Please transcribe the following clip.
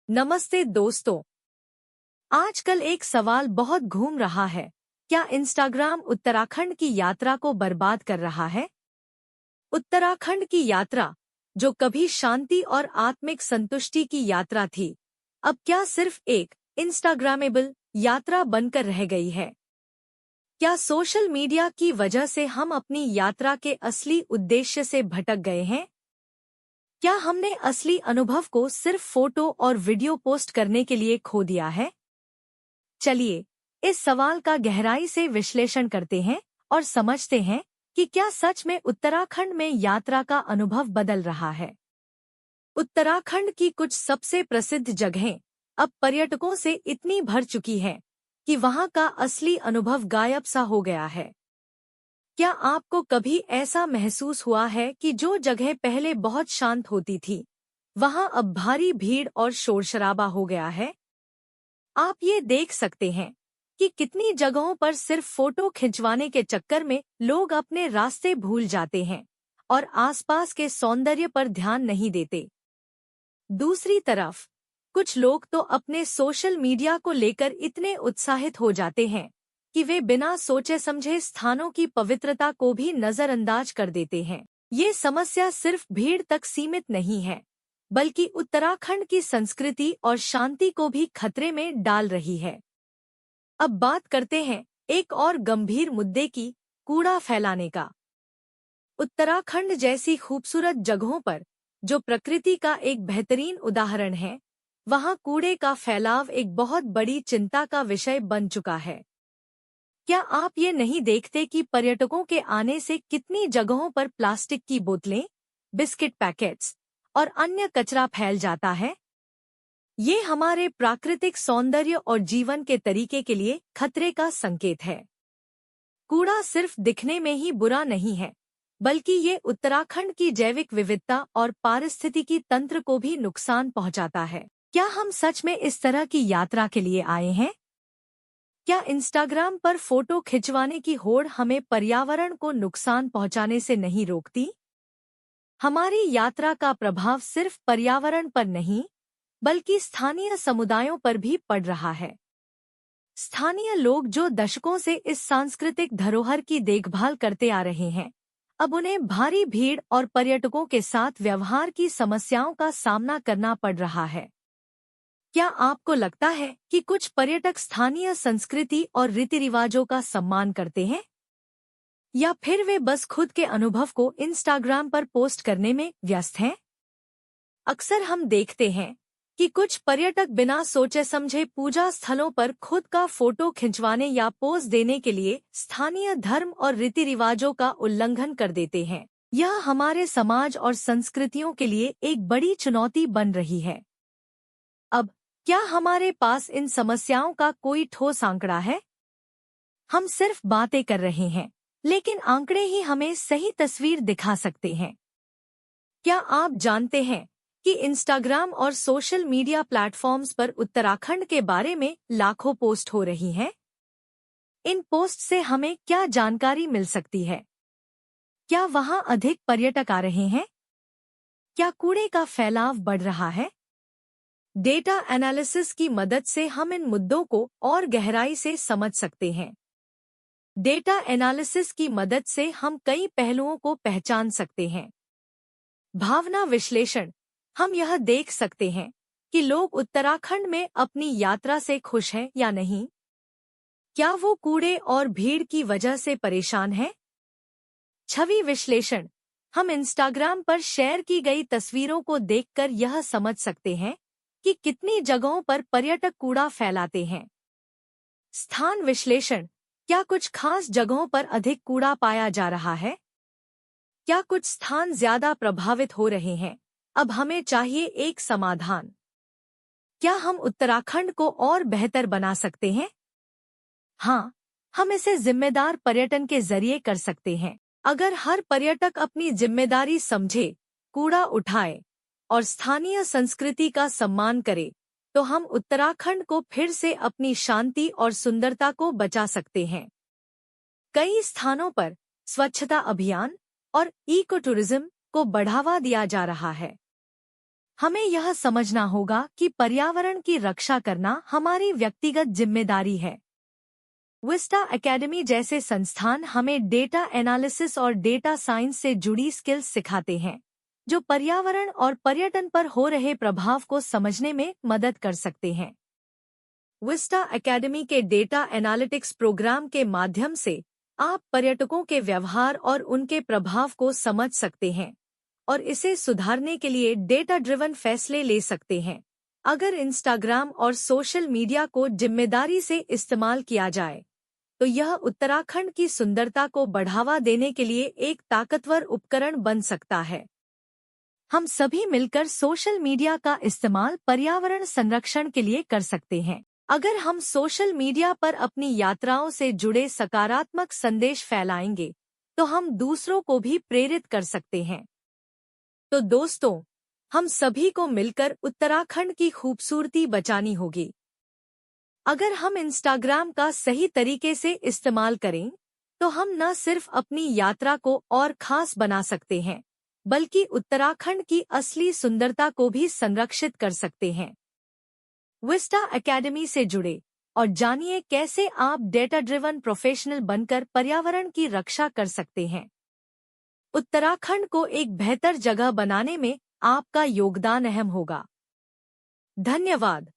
नमस्ते दोस्तों। आजकल एक सवाल बहुत घूम रहा है। क्या इंस्टाग्राम उत्तराखंड की यात्रा को बर्बाद कर रहा है? उत्तराखंड की यात्रा, जो कभी शांति और आत्मिक संतुष्टि की यात्रा थी, अब क्या सिर्फ एक इंस्टाग्रामेबल यात्रा बनकर रह गई है? क्या सोशल मीडिया की वजह से हम अपनी यात्रा के असली उद्देश्य से भटक गए हैं? क्या हमने असली अनुभव को सिर्फ फोटो और वीडियो पोस्ट करने के लिए खो दिया है? चलिए, इस सवाल का गहराई से विश्लेषण करते हैं और समझते हैं कि क्या सच में उत्तराखंड में यात्रा का अनुभव बदल रहा है। उत्तराखंड की कुछ सबसे प्रसिद्ध जगहें अब पर्यटकों से इतनी भर चुकी हैं कि वहां का असली अनुभव गायब सा हो गया है। क्या आपको कभी ऐसा महसूस हुआ है कि जो जगह पहले बहुत शांत होती थी, वहां अब भारी भीड़ और शोरशराबा हो गया है? आप ये देख सकते हैं कि कितनी जगहों पर सिर्फ फोटो खिंचवाने के चक्कर में लोग अपने रास्ते भूल जाते हैं और आसपास के सौंदर्य पर ध्यान नहीं देते। दूसरी तरफ, कुछ लोग तो अपने सोशल मीडिया को लेकर इतने उत्साहित हो जाते हैं कि वे बिना सोचे समझे स्थानों की पवित्रता को भी नजरअंदाज कर देते हैं। ये समस्या सिर्फ भीड़ तक सीमित नहीं है, बल्कि उत्तराखंड की संस्कृति और शांति को भी खतरे में डाल रही है। अब बात करते हैं एक और गंभीर मुद्दे की, कूड़ा फैलाने का। उत्तराखंड जैसी खूबसूरत जगहों पर, जो प्रकृति का एक बेहतरीन उदाहरण है, वहां कूड़े का फैलाव एक बहुत बड़ी चिंता का विषय बन चुका है। क्या आप ये नहीं देखते कि पर्यटकों के आने से कितनी जगहों पर प्लास्टिक की बोतलें, बिस्किट पैकेट्स और अन्य कचरा फैल जाता है? ये हमारे प्राकृतिक सौंदर्य और जीवन के तरीके के लिए खतरे का संकेत है। कूड़ा सिर्फ दिखने में ही बुरा नहीं है, बल्कि ये उत्तराखंड की जैविक विविधता और पारिस्थितिकी तंत्र को भी नुकसान पहुंचाता है। क्या हम सच में इस तरह की यात्रा के लिए आए हैं? क्या इंस्टाग्राम पर फोटो खिंचवाने की होड़ हमें पर्यावरण को नुकसान पहुंचाने से नहीं रोकती? हमारी यात्रा का प्रभाव सिर्फ पर्यावरण पर नहीं, बल्कि स्थानीय समुदायों पर भी पड़ रहा है। स्थानीय लोग जो दशकों से इस सांस्कृतिक धरोहर की देखभाल करते आ रहे हैं, अब उन्हें भारी भीड़ और पर्यटकों के साथ व्यवहार की समस्याओं का सामना करना पड़ रहा है। क्या आपको लगता है कि कुछ पर्यटक स्थानीय संस्कृति और रीति रिवाजों का सम्मान करते हैं, या फिर वे बस खुद के अनुभव को इंस्टाग्राम पर पोस्ट करने में व्यस्त हैं? अक्सर हम देखते हैं कि कुछ पर्यटक बिना सोचे समझे पूजा स्थलों पर खुद का फोटो खिंचवाने या पोज देने के लिए स्थानीय धर्म और रीति रिवाजों का उल्लंघन कर देते हैं। यह हमारे समाज और संस्कृतियों के लिए एक बड़ी चुनौती बन रही है। अब क्या हमारे पास इन समस्याओं का कोई ठोस आंकड़ा है? हम सिर्फ बातें कर रहे हैं, लेकिन आंकड़े ही हमें सही तस्वीर दिखा सकते हैं। क्या आप जानते हैं कि इंस्टाग्राम और सोशल मीडिया प्लेटफॉर्म्स पर उत्तराखंड के बारे में लाखों पोस्ट हो रही हैं? इन पोस्ट से हमें क्या जानकारी मिल सकती है? क्या वहां अधिक पर्यटक आ रहे हैं? क्या कूड़े का फैलाव बढ़ रहा है? डेटा एनालिसिस की मदद से हम इन मुद्दों को और गहराई से समझ सकते हैं। डेटा एनालिसिस की मदद से हम कई पहलुओं को पहचान सकते हैं। भावना विश्लेषण, हम यह देख सकते हैं कि लोग उत्तराखंड में अपनी यात्रा से खुश हैं या नहीं। क्या वो कूड़े और भीड़ की वजह से परेशान हैं? छवि विश्लेषण, हम इंस्टाग्राम पर शेयर की गई तस्वीरों को देखकर यह समझ सकते हैं कि कितनी जगहों पर पर्यटक कूड़ा फैलाते हैं। स्थान विश्लेषण, क्या कुछ खास जगहों पर अधिक कूड़ा पाया जा रहा है? क्या कुछ स्थान ज्यादा प्रभावित हो रहे हैं? अब हमें चाहिए एक समाधान। क्या हम उत्तराखंड को और बेहतर बना सकते हैं? हाँ, हम इसे जिम्मेदार पर्यटन के जरिए कर सकते हैं। अगर हर पर्यटक अपनी जिम्मेदारी समझे, कूड़ा उठाए और स्थानीय संस्कृति का सम्मान करे, तो हम उत्तराखंड को फिर से अपनी शांति और सुंदरता को बचा सकते हैं। कई स्थानों पर स्वच्छता अभियान और इको टूरिज्म को बढ़ावा दिया जा रहा है। हमें यह समझना होगा कि पर्यावरण की रक्षा करना हमारी व्यक्तिगत जिम्मेदारी है। विस्टा एकेडमी जैसे संस्थान हमें डेटा एनालिसिस और डेटा साइंस से जुड़ी स्किल्स सिखाते हैं, जो पर्यावरण और पर्यटन पर हो रहे प्रभाव को समझने में मदद कर सकते हैं। विस्टा एकेडमी के डेटा एनालिटिक्स प्रोग्राम के माध्यम से आप पर्यटकों के व्यवहार और उनके प्रभाव को समझ सकते हैं और इसे सुधारने के लिए डेटा ड्रिवन फैसले ले सकते हैं। अगर इंस्टाग्राम और सोशल मीडिया को जिम्मेदारी से इस्तेमाल किया जाए, तो यह उत्तराखंड की सुंदरता को बढ़ावा देने के लिए एक ताकतवर उपकरण बन सकता है। हम सभी मिलकर सोशल मीडिया का इस्तेमाल पर्यावरण संरक्षण के लिए कर सकते हैं। अगर हम सोशल मीडिया पर अपनी यात्राओं से जुड़े सकारात्मक संदेश फैलाएंगे, तो हम दूसरों को भी प्रेरित कर सकते हैं। तो दोस्तों, हम सभी को मिलकर उत्तराखंड की खूबसूरती बचानी होगी। अगर हम इंस्टाग्राम का सही तरीके से इस्तेमाल करें, तो हम न सिर्फ अपनी यात्रा को और खास बना सकते हैं, बल्कि उत्तराखंड की असली सुंदरता को भी संरक्षित कर सकते हैं। विस्टा एकेडमी से जुड़े और जानिए कैसे आप डेटा ड्रिवन प्रोफेशनल बनकर पर्यावरण की रक्षा कर सकते हैं। उत्तराखंड को एक बेहतर जगह बनाने में आपका योगदान अहम होगा। धन्यवाद।